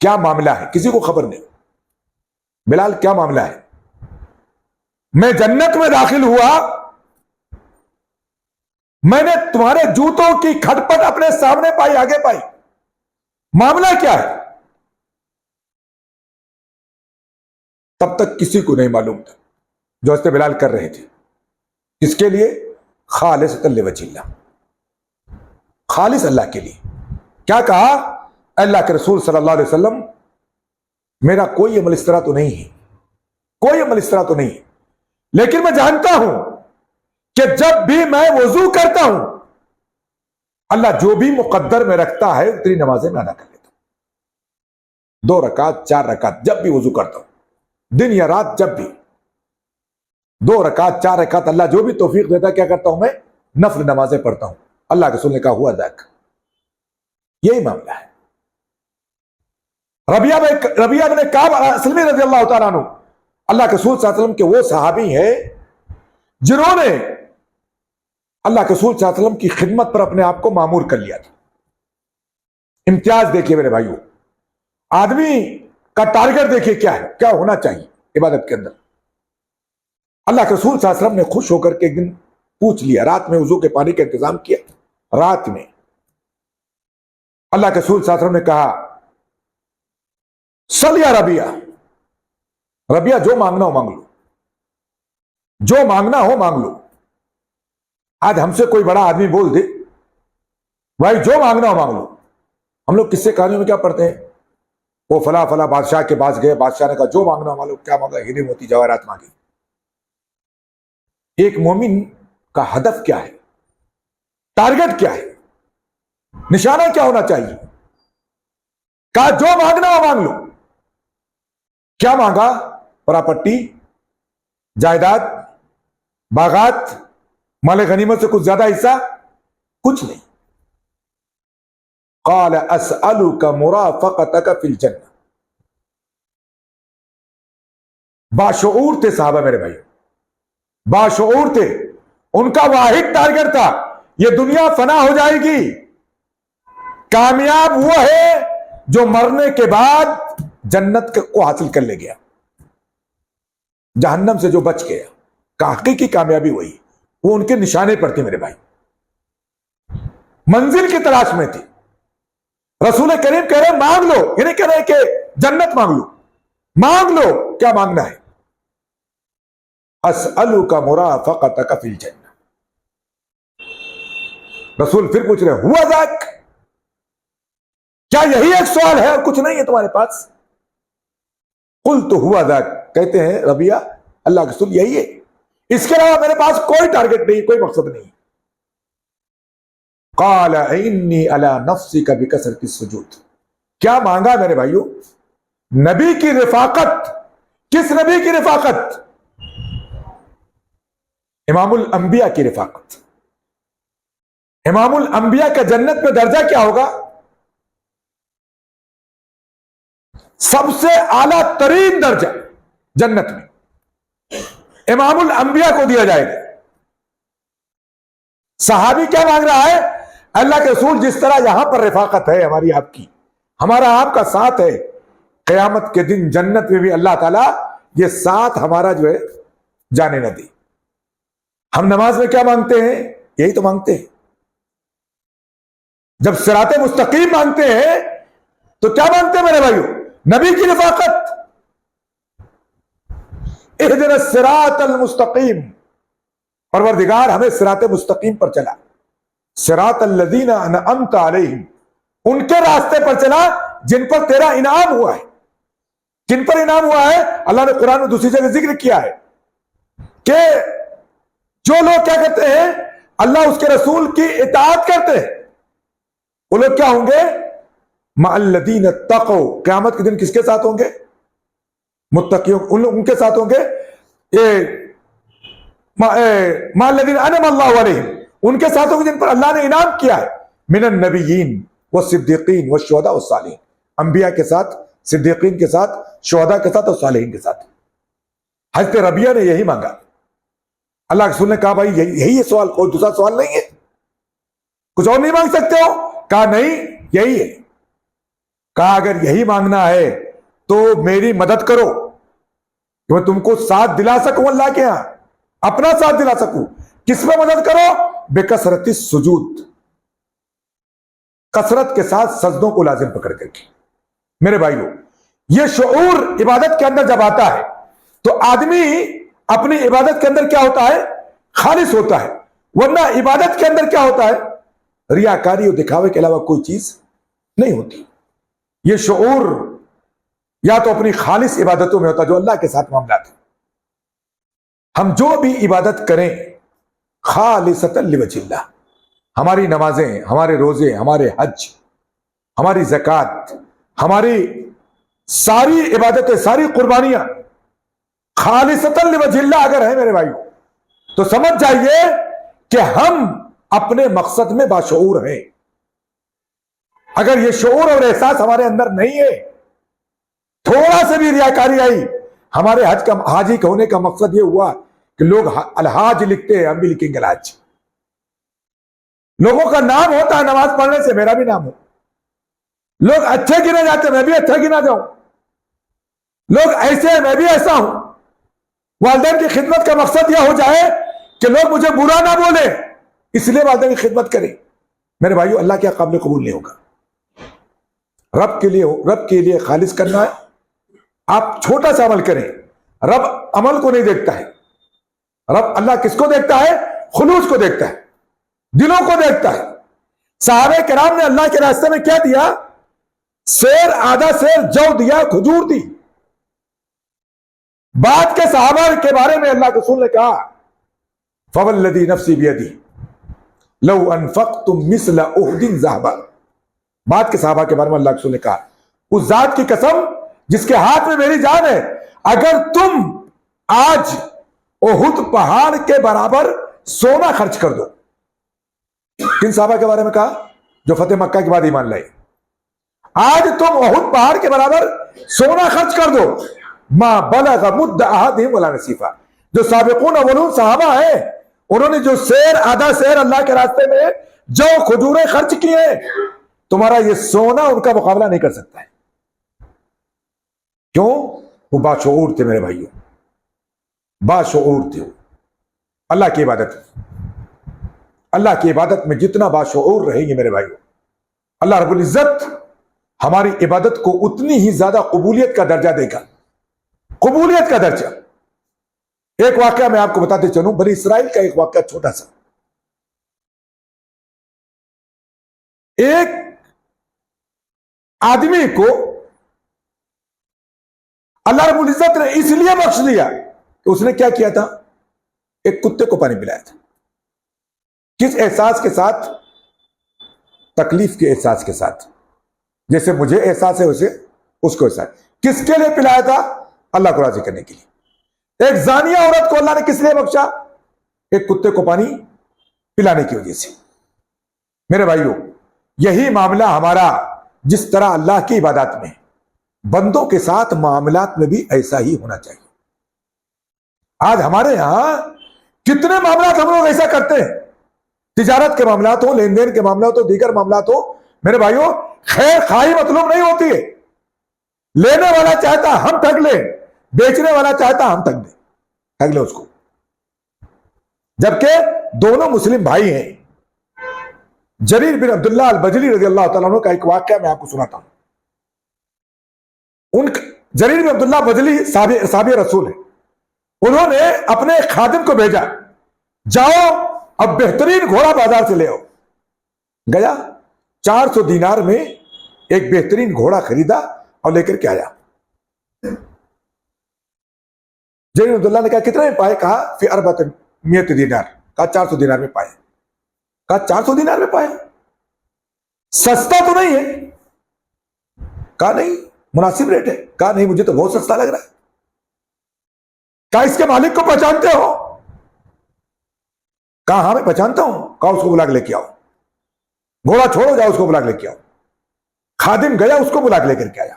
کیا معاملہ ہے؟ کسی کو خبر نہیں. بلال کیا معاملہ ہے؟ میں جنت میں داخل ہوا، میں نے تمہارے جوتوں کی کھٹپٹ اپنے سامنے پائی، آگے پائی. معاملہ کیا ہے؟ تب تک کسی کو نہیں معلوم تھا جو حضرت بلال کر رہے تھے. کس کے لیے؟ خالصۃ لوجہ اللہ، خالص اللہ کے لیے. کیا کہا؟ اللہ کے رسول صلی اللہ علیہ وسلم میرا کوئی عمل اس طرح تو نہیں ہے، کوئی عمل اس طرح تو نہیں ہے، لیکن میں جانتا ہوں کہ جب بھی میں وضو کرتا ہوں اللہ جو بھی مقدر میں رکھتا ہے اتنی نمازیں میں ادا کر لیتا ہوں، 2 رکعت 4 رکعت جب بھی وضو کرتا ہوں، دن یا رات، جب بھی 2 رکعت 4 رکعت اللہ جو بھی توفیق دیتا ہے کیا کرتا ہوں میں نفل نمازیں پڑھتا ہوں۔ اللہ کے رسول نے کہا ہوا ذاک، یہی معاملہ ہے۔ ربیعہ بن کعب اسلمی رضی اللہ تعالیٰ عنہ اللہ کے رسول صلی اللہ علیہ وسلم کے وہ صحابی ہیں جنہوں نے اللہ کے رسول صلی اللہ علیہ وسلم کی خدمت پر اپنے آپ کو معمور کر لیا تھا۔ امتیاز دیکھیے میرے بھائیو، آدمی کا ٹارگٹ دیکھیے کیا ہے، کیا ہونا چاہیے عبادت کے اندر۔ اللہ کے رسول صلی اللہ علیہ وسلم نے خوش ہو کر کے ایک دن پوچھ لیا، رات میں وضو کے پانی کا انتظام کیا، رات میں اللہ کے رسول صلی اللہ علیہ وسلم نے کہا سل یا ربیعہ، ربیعہ جو مانگنا ہو مانگ لو، جو مانگنا ہو مانگ لو۔ آج ہم سے کوئی بڑا آدمی بول دے بھائی جو مانگنا ہو مانگ لو، ہم لوگ قصے کہانیوں میں کیا پڑھتے ہیں، وہ فلاں فلاں بادشاہ کے پاس گئے، بادشاہ نے کہا جو مانگنا ہو مانگ لو، کیا مانگا، ہیرے موتی جواہرات مانگی۔ ایک مومن کا ہدف کیا ہے، ٹارگٹ کیا ہے، نشانہ کیا ہونا چاہیے؟ کہا جو مانگنا ہو مانگ لو۔ کیا مانگا؟ پراپرٹی، جائیداد، باغات، مال غنیمت سے کچھ زیادہ حصہ؟ کچھ نہیں۔ قال اسألک مرافقتک فی الجنہ۔ باشعور تھے صحابہ میرے بھائی، باشعور تھے، ان کا واحد ٹارگٹ تھا یہ دنیا فنا ہو جائے گی، کامیاب وہ ہے جو مرنے کے بعد جنت کو حاصل کر لے گیا، جہنم سے جو بچ گیا، حقیقی کامیابی وہی، وہ ان کے نشانے پر تھی میرے بھائی، منزل کی تلاش میں تھی۔ رسول کریم کہہ رہے مانگ لو، یہ نہیں کہہ رہے کہ جنت مانگ لو، مانگ لو، کیا مانگنا ہے؟ اسألک مرافقتک فی الجنہ۔ رسول پھر پوچھ رہے ہوا ذاک، کیا یہی ایک سوال ہے اور کچھ نہیں ہے تمہارے پاس؟ قلت ہوا ذاک، کہتے ہیں ربیعہ اللہ کے رسول یہی ہے، اس کے علاوہ میرے پاس کوئی ٹارگٹ نہیں، کوئی مقصد نہیں۔ قال انی علی نفسک بکثرۃ السجود۔ کیا مانگا میرے بھائیو؟ نبی کی رفاقت۔ کس نبی کی رفاقت؟ امام الانبیاء کی رفاقت۔ امام الانبیاء کا جنت میں درجہ کیا ہوگا؟ سب سے اعلیٰ ترین درجہ جنت میں امام الانبیاء کو دیا جائے گا۔ صحابی کیا مانگ رہا ہے؟ اللہ کے رسول جس طرح یہاں پر رفاقت ہے ہماری آپ کی، ہمارا آپ کا ساتھ ہے، قیامت کے دن جنت میں بھی اللہ تعالیٰ یہ ساتھ ہمارا جو ہے جانے نہ دے۔ ہم نماز میں کیا مانگتے ہیں؟ یہی تو مانگتے ہیں۔ جب صراط مستقیم مانگتے ہیں تو کیا مانگتے ہیں میرے بھائیو؟ نبی کی رفاقت۔ اہدنا الصراط المستقیم، پروردگار ہمیں صراط مستقیم پر چلا، صراط الذین انعمت علیہم، ان کے راستے پر چلا جن پر تیرا انعام ہوا ہے۔ کن پر انعام ہوا ہے؟ اللہ نے قرآن میں دوسری جگہ ذکر کیا ہے کہ جو لوگ کیا کرتے ہیں اللہ اس کے رسول کی اطاعت کرتے ہیں وہ لوگ کیا ہوں گے؟ مع الذین اتقوا، قیامت کے دن کس کے ساتھ ہوں گے؟ متقیوں، ان کے ساتھ ہوں گے، مع الذین انعم اللہ علیہم، ان کے ساتھ ہوں گے جن پر اللہ نے انعام کیا ہے، من النبیین والصدیقین والشہداء والصالحین، انبیاء کے ساتھ، صدیقین کے ساتھ، شہداء کے ساتھ اور صالحین کے ساتھ۔ حضرت ربیعہ نے یہی مانگا۔ اللہ کے رسول نے کہا بھائی یہی ہے سوال، کوئی دوسرا سوال نہیں ہے، کچھ اور نہیں مانگ سکتے ہو؟ کہا نہیں یہی ہے۔ کہا اگر یہی مانگنا ہے تو میری مدد کرو کہ میں تم کو ساتھ دلا سکوں اللہ کے ہاں، اپنا ساتھ دلا سکوں۔ کس میں مدد کرو؟ بکثرت السجود، کثرت کے ساتھ سجدوں کو لازم پکڑ کر کے۔ میرے بھائیو یہ شعور عبادت کے اندر جب آتا ہے تو آدمی اپنی عبادت کے اندر کیا ہوتا ہے؟ خالص ہوتا ہے، ورنہ عبادت کے اندر کیا ہوتا ہے؟ ریاکاری اور دکھاوے کے علاوہ کوئی چیز نہیں ہوتی۔ یہ شعور یا تو اپنی خالص عبادتوں میں ہوتا جو اللہ کے ساتھ معاملات ہیں. ہم جو بھی عبادت کریں خالصۃ لوجہ اللہ، ہماری نمازیں، ہمارے روزے، ہمارے حج، ہماری زکوٰۃ، ہماری ساری عبادتیں، ساری قربانیاں خالصۃ لوجہ اللہ اگر ہیں میرے بھائیو، تو سمجھ جائیے کہ ہم اپنے مقصد میں باشعور ہیں. اگر یہ شعور اور احساس ہمارے اندر نہیں ہے، تھوڑا سے بھی ریاکاری آئی، ہمارے حاجی کا ہونے کا مقصد یہ ہوا کہ لوگ الحاج لکھتے ہیں، ہم بھی لکھیں گے الحاج. لوگوں کا نام ہوتا ہے نماز پڑھنے سے، میرا بھی نام ہو. لوگ اچھے گنے جاتے ہیں، میں بھی اچھا گنا جاؤں. لوگ ایسے ہیں، میں بھی ایسا ہوں. والدین کی خدمت کا مقصد یہ ہو جائے کہ لوگ مجھے برا نہ بولے، اس لیے والدین کی خدمت کریں. میرے بھائیو، اللہ کے قابل قبول نہیں ہوگا. رب کے لیے خالص کرنا ہے. آپ چھوٹا سا عمل کریں، رب عمل کو نہیں دیکھتا ہے. رب اللہ کس کو دیکھتا ہے؟ خلوص کو دیکھتا ہے، دلوں کو دیکھتا ہے. صحابہ کرام نے اللہ کے راستے میں کیا دیا؟ سیر، آدھا سیر جو دیا، کھجور دی. بعد کے صحابہ کے بارے میں اللہ کے رسول نے کہا فوالذی نفسی بیدی لو انفقتم مثل احد ذہبا. بعد کے صحابہ کے بارے میں اللہ کے رسول نے کہا اس ذات کی قسم جس کے ہاتھ میں میری جان ہے، اگر تم آج احد پہاڑ کے برابر سونا خرچ کر دو. کن صحابہ کے بارے میں کہا؟ جو فتح مکہ کے بعد ایمان لائے. آج تم احد پہاڑ کے برابر سونا خرچ کر دو، ما بلغ مد احدہم ولا نصیفہ. جو سابقون اولون صحابہ ہیں، انہوں نے جو سیر، آدھا سیر اللہ کے راستے میں جو کھجوریں خرچ کیے، تمہارا یہ سونا ان کا مقابلہ نہیں کر سکتا ہے. کیوں؟ وہ باشعور تھے میرے بھائیوں، باشعور تھے. اللہ کی عبادت میں جتنا باشعور رہیں گے میرے بھائیوں، اللہ رب العزت ہماری عبادت کو اتنی ہی زیادہ قبولیت کا درجہ دے گا. قبولیت کا درجہ. ایک واقعہ میں آپ کو بتاتے چلوں، بنی اسرائیل کا ایک واقعہ چھوٹا سا. ایک آدمی کو اللہ رب العزت نے اس لیے بخش دیا کہ اس نے کیا کیا تھا؟ ایک کتے کو پانی پلایا تھا. کس احساس کے ساتھ؟ تکلیف کے احساس کے ساتھ. جیسے مجھے احساس ہے ویسے اس کو احساس. کس کے لیے پلایا تھا؟ اللہ کو راضی کرنے کے لیے. ایک زانیہ عورت کو اللہ نے کس لیے بخشا؟ ایک کتے کو پانی پلانے کی وجہ سے. میرے بھائیوں، یہی معاملہ ہمارا جس طرح اللہ کی عبادات میں، بندوں کے ساتھ معاملات میں بھی ایسا ہی ہونا چاہیے. آج ہمارے یہاں کتنے معاملات ہم لوگ ایسا کرتے ہیں، تجارت کے معاملات ہو، لین دین کے معاملات ہو، دیگر معاملات ہو. میرے بھائیوں، خیر خواہی مطلوب نہیں ہوتی ہے. لینے والا چاہتا ہم ٹھگ لیں، بیچنے والا چاہتا ہم ٹھگ لیں اس کو. جبکہ دونوں مسلم بھائی ہیں. جریر بن عبداللہ البجلی رضی اللہ تعالیٰ عنہ کا ایک واقعہ میں آپ کو سناتا ہوں. جریر بن عبداللہ بجلی صحابی رسول ہیں. انہوں نے اپنے خادم کو بھیجا، جاؤ اب بہترین گھوڑا بازار سے لے آؤ. گیا، 400 دینار میں ایک بہترین گھوڑا خریدا اور لے کر کے آیا. جریر بن عبداللہ نے کہا کتنے میں پائے؟ کہا فی 400 دینار. کہا 400 دینار میں پائے. کہا 400 دینار میں پائے؟ سستا تو نہیں ہے؟ کہا نہیں، مناسب ریٹ ہے. کہا نہیں، مجھے تو بہت سستا لگ رہا ہے. کہا اس کے مالک کو پہچانتے ہو؟ کہا ہاں میں پہچانتا ہوں. کہا اس کو بلا کے لے کے آؤ. گھوڑا چھوڑو، جاؤ اس کو بلا کے لے کے آؤ. خادم گیا، اس کو بلا کے لے کر کے آیا.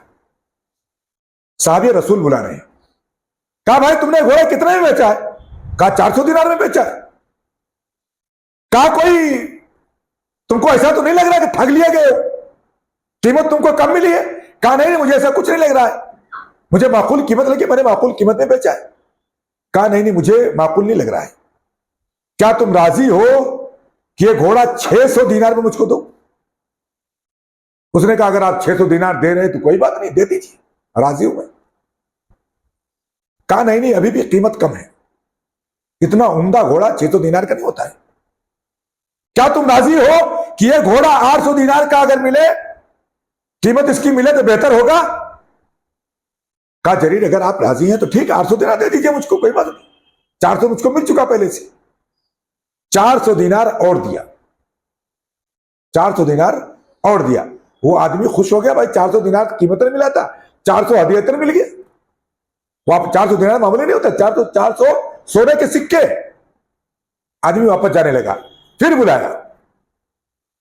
صحابی رسول بلا رہے ہیں. کہا بھائی تم نے گھوڑا کتنے میں بیچا ہے؟ کہا 400 دینار میں بیچا ہے. کہا کوئی تم کو ایسا تو نہیں لگ رہا کہ ٹھگ لیے گئے، قیمت تم کو کم ملی ہے؟ کہا نہیں، مجھے ایسا کچھ نہیں لگ رہا ہے، مجھے معقول قیمت لگی، میں نے معقول قیمت میں بیچا ہے. کہا نہیں، مجھے معقول نہیں لگ رہا ہے. کیا تم راضی ہو کہ یہ گھوڑا 600 دینار میں مجھ کو دو؟ اس نے کہا اگر آپ 600 دینار دے رہے ہیں تو کوئی بات نہیں، دے دیجیے، راضی ہوں میں. کہا نہیں، ابھی بھی قیمت کم ہے، اتنا عمدہ گھوڑا 600 دینار کا نہیں ہوتا ہے. کیا تم راضی ہو کہ یہ گھوڑا 800 دینار کا اگر ملے، قیمت اس کی ملے تو بہتر ہوگا؟ کہا جریر اگر آپ راضی ہیں تو ٹھیک 800 دینار دے دیجئے مجھ کو، کوئی بات نہیں، 400 مجھ کو مل چکا پہلے سے۔ 400 دینار اور دیا، 400 دینار اور دیا۔ وہ آدمی خوش ہو گیا، بھائی 400 دینار قیمت نہیں ملا تھا، 400 ہدیتن مل گیا۔ وہ 400 دینار معمولی نہیں ہوتا، 400 سونے کے سکے۔ آدمی واپس جانے لگا، پھر بلایا،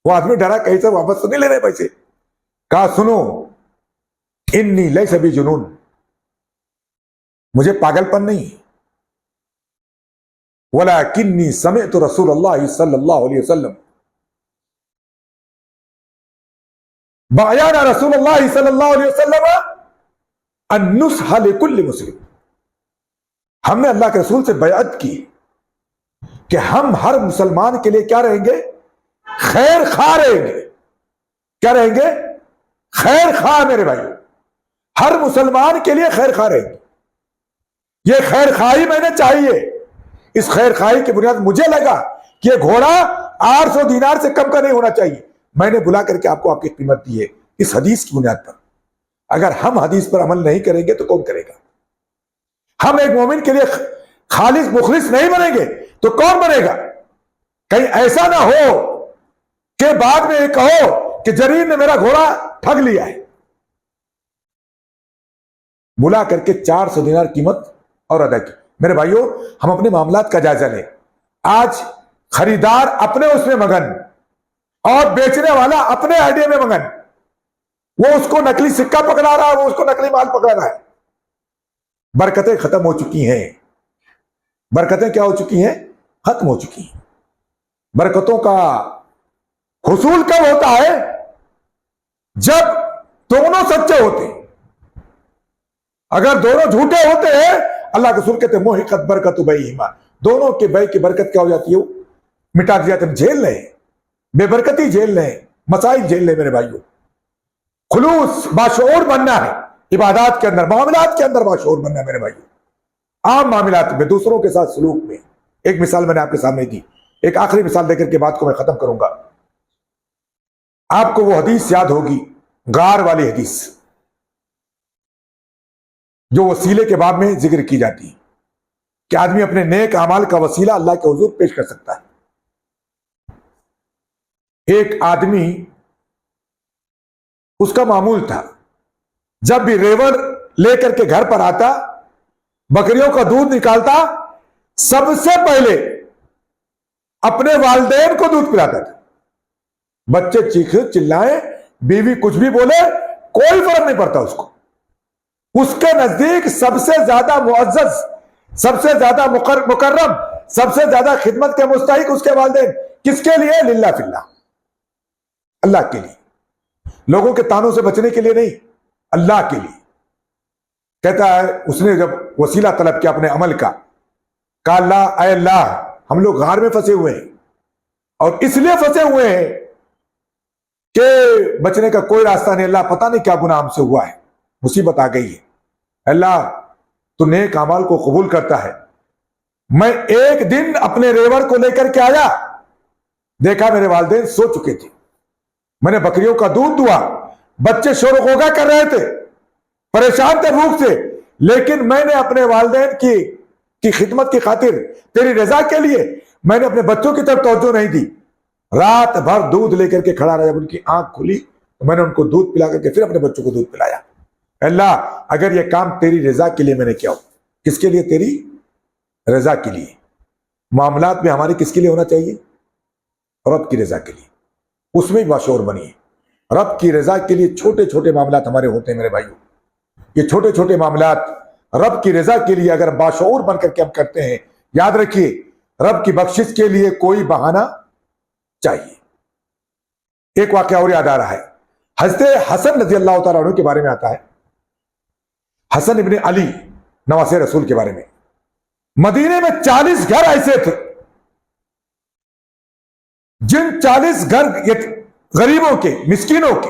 وہ آدمی ڈرا کہیں سے واپس تو نہیں لے رہے پیسے۔ کہا سنو، انی لیس بی جنون، مجھے پاگل پن نہیں، ولکنی سمعت رسول اللہ صلی اللہ علیہ وسلم، بایانا رسول اللہ صلی اللہ علیہ وسلم النصح لکل مسلم، ہم نے اللہ کے رسول سے بیعت کی کہ ہم ہر مسلمان کے لیے کیا رہیں گے؟ خیر خواہ رہیں گے۔ کیا رہیں گے؟ خیر خواہ۔ میرے بھائی، ہر مسلمان کے لیے خیر خواہ رہیں گے۔ یہ خیر خواہی میں نے چاہیے، اس خیر خواہی کی بنیاد مجھے لگا کہ یہ گھوڑا 800 دینار سے کم کا نہیں ہونا چاہیے، میں نے بلا کر کے آپ کو آپ کی قیمت دی ہے اس حدیث کی بنیاد پر۔ اگر ہم حدیث پر عمل نہیں کریں گے تو کون کرے گا؟ ہم ایک مومن کے لیے خالص مخلص نہیں بنیں گے تو کون بنے گا؟ کہیں ایسا نہ ہو کہ بعد میں یہ کہو کہ جریر نے میرا گھوڑا ٹھگ لیا ہے۔ بلا کر کے 400 دینار قیمت اور ادا کی۔ میرے بھائیوں، ہم اپنے معاملات کا جائزہ لیں۔ آج خریدار اپنے اس میں مگن اور بیچنے والا اپنے آئیڈیا میں مگن، وہ اس کو نقلی سکہ پکڑا رہا ہے، وہ اس کو نقلی مال پکڑا رہا ہے۔ برکتیں ختم ہو چکی ہیں۔ برکتیں کیا ہو چکی ہیں؟ ختم ہو چکی ہیں۔ برکتوں کا حصول کب ہوتا ہے؟ جب دونوں سچے ہوتے ہیں۔ اگر دونوں جھوٹے ہوتے ہیں، اللہ کے رسول کہتے ہیں محقت برکت بیہما، دونوں کے بے کی برکت کیا ہو جاتی ہے؟ مٹا دیا۔ تم جھیل لیں، بے برکتی جھیل لیں، مسائل جھیل لیں۔ میرے بھائیوں، خلوص باشعور بننا ہے، عبادات کے اندر، معاملات کے اندر باشعور بننا ہے۔ میرے بھائیوں، عام معاملات میں، دوسروں کے ساتھ سلوک میں۔ ایک مثال میں نے آپ کے سامنے دی، ایک آخری مثال دے کر کے بات کو میں ختم کروں گا۔ آپ کو وہ حدیث یاد ہوگی، غار والی حدیث، جو وسیلے کے باب میں ذکر کی جاتی ہے کہ آدمی اپنے نیک اعمال کا وسیلہ اللہ کے حضور پیش کر سکتا ہے۔ ایک آدمی، اس کا معمول تھا جب بھی ریوڑ لے کر کے گھر پر آتا، بکریوں کا دودھ نکالتا، سب سے پہلے اپنے والدین کو دودھ پلاتا تھا۔ بچے چیخے چلائیں، بیوی کچھ بھی بولے، کوئی فرق نہیں پڑتا اس کو۔ اس کے نزدیک سب سے زیادہ معزز، سب سے زیادہ مکرم، سب سے زیادہ خدمت کے مستحق اس کے والدین۔ کس کے لیے؟ للہ فی اللہ، اللہ کے لیے، لوگوں کے تانوں سے بچنے کے لیے نہیں، اللہ کے لیے۔ کہتا ہے اس نے جب وسیلہ طلب کیا اپنے عمل کا، کہا اللہ، اے اللہ، ہم لوگ غار میں پھنسے ہوئے ہیں، اور اس لیے پھنسے ہوئے ہیں کہ بچنے کا کوئی راستہ نہیں۔ اللہ، پتہ نہیں کیا گناہ ہم سے ہوا ہے، مصیبت آ گئی ہے۔ اللہ تو نیک اعمال کو قبول کرتا ہے۔ میں ایک دن اپنے ریوڑ کو لے کر کے آیا، دیکھا میرے والدین سو چکے تھے، میں نے بکریوں کا دودھ دیا، بچے شور و غوغا کر رہے تھے، پریشان تھے بھوک سے، لیکن میں نے اپنے والدین کی خدمت کی خاطر، تیری رضا کے لیے، میں نے اپنے بچوں کی طرف توجہ نہیں دی۔ رات بھر دودھ لے کر کے کھڑا رہا، جب ان کی آنکھ کھلی تو میں نے ان کو دودھ پلا کر کے پھر اپنے بچوں کو دودھ پلایا۔ اللہ، اگر یہ کام تیری رضا کے لیے میں نے کیا ہو، کس کے لیے؟ تیری رضا کے لیے۔ معاملات میں ہماری کس کے لیے ہونا چاہیے؟ رب کی رضا کے لیے، اس میں بھی باشعور بنیے۔ رب کی رضا کے لیے چھوٹے چھوٹے معاملات ہمارے ہوتے ہیں۔ میرے بھائیوں، یہ چھوٹے چھوٹے معاملات رب کی رضا کے لیے اگر باشعور بن کر کے ہم کرتے ہیں، یاد رکھیے رب کی بخشش کے لیے کوئی بہانہ چاہیے۔ ایک واقعہ اور یاد آ رہا ہے، حضرت حسن رضی اللہ تعالیٰ عنہ کے بارے میں آتا ہے، حسن ابن علی نواسے رسول کے بارے میں۔ مدینے میں 40 گھر ایسے تھے جن 40 گھر غریبوں کے، مسکینوں کے،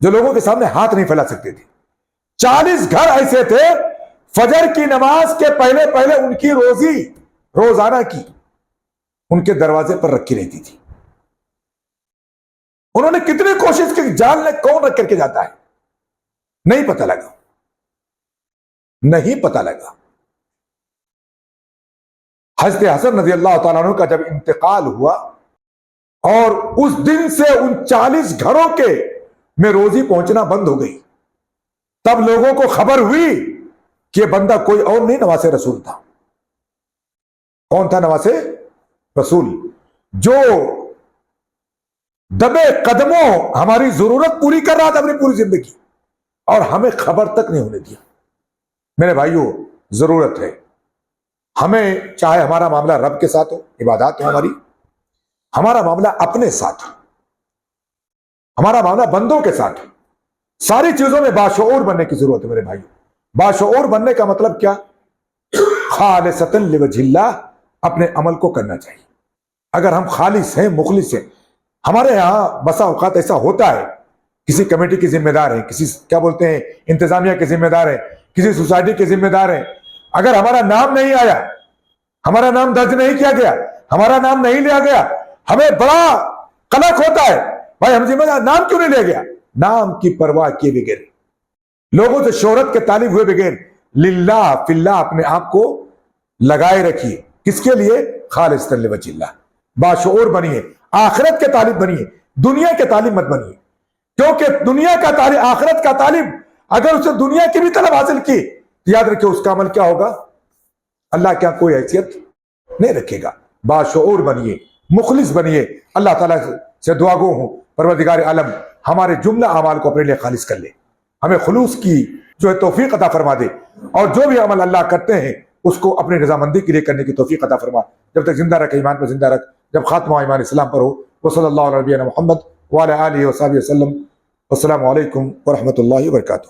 جو لوگوں کے سامنے ہاتھ نہیں پھیلا سکتے تھے، 40 گھر ایسے تھے فجر کی نماز کے پہلے پہلے ان کی روزی روزانہ کی ان کے دروازے پر رکھی رہتی تھی۔ انہوں نے کتنی کوشش کی، جان لے کون رکھ کر کے جاتا ہے، نہیں پتہ لگا۔ نہیں پتہ لگا۔ حضرت حسن رضی اللہ تعالیٰ عنہ کا جب انتقال ہوا اور اس دن سے 39 گھروں کے میں روزی پہنچنا بند ہو گئی، تب لوگوں کو خبر ہوئی کہ یہ بندہ کوئی اور نہیں، نواس رسول تھا۔ کون تھا نواس رسول؟ جو دبے قدموں ہماری ضرورت پوری کر رہا تھا اپنی پوری زندگی، اور ہمیں خبر تک نہیں ہونے دیا۔ میرے بھائیوں، ضرورت ہے ہمیں، چاہے ہمارا معاملہ رب کے ساتھ ہو، عبادات ہو ہمارا معاملہ اپنے ساتھ ہو، ہمارا معاملہ بندوں کے ساتھ ہو، ساری چیزوں میں باشعور بننے کی ضرورت ہے میرے بھائیوں۔ باشعور بننے کا مطلب کیا؟ خالصتاً لوجہ اللہ اپنے عمل کو کرنا چاہیے۔ اگر ہم خالص ہیں، مخلص ہیں، ہمارے یہاں بسا اوقات ایسا ہوتا ہے، کسی کمیٹی کے ذمہ دار ہیں، کسی کیا بولتے ہیں انتظامیہ کے ذمہ دار ہیں، کسی سوسائٹی کے ذمہ دار ہیں، اگر ہمارا نام نہیں آیا، ہمارا نام درج نہیں کیا گیا، ہمارا نام نہیں لیا گیا، ہمیں بڑا قلق ہوتا ہے، بھائی ہم ذمہ دار، نام کیوں نہیں لیا گیا؟ نام کی پرواہ کیے بغیر، لوگوں سے شہرت کے طالب ہوئے بغیر، للہ فی اللہ اپنے آپ کو لگائے رکھیے۔ کس کے لیے؟ خالص لوجہ اللہ۔ باشعور بنیے، آخرت کے طالب بنیے، دنیا کے طالب مت بنیے، کیونکہ دنیا کا طالب، آخرت کا طالب اگر اسے دنیا کی بھی طلب حاصل کی تو یاد رکھے اس کا عمل کیا ہوگا؟ اللہ کیا کوئی حیثیت نہیں رکھے گا۔ باشعور بنیے، مخلص بنیے۔ اللہ تعالیٰ سے دعا گو ہوں پروردگار عالم ہمارے جملہ اعمال کو اپنے لیے خالص کر لے، ہمیں خلوص کی جو ہے توفیق عطا فرما دے، اور جو بھی عمل اللہ کرتے ہیں اس کو اپنی رضامندی کے لیے کرنے کی توفیق عطا فرما۔ جب تک زندہ رکھے ایمان پر زندہ رکھ، جب خاتمہ ایمان اسلام پر ہو۔ وصلی اللہ علیہ نبینا محمد وعلی آلہ وصحبہ وسلم۔ السلام علیکم ورحمۃ اللہ وبرکاتہ۔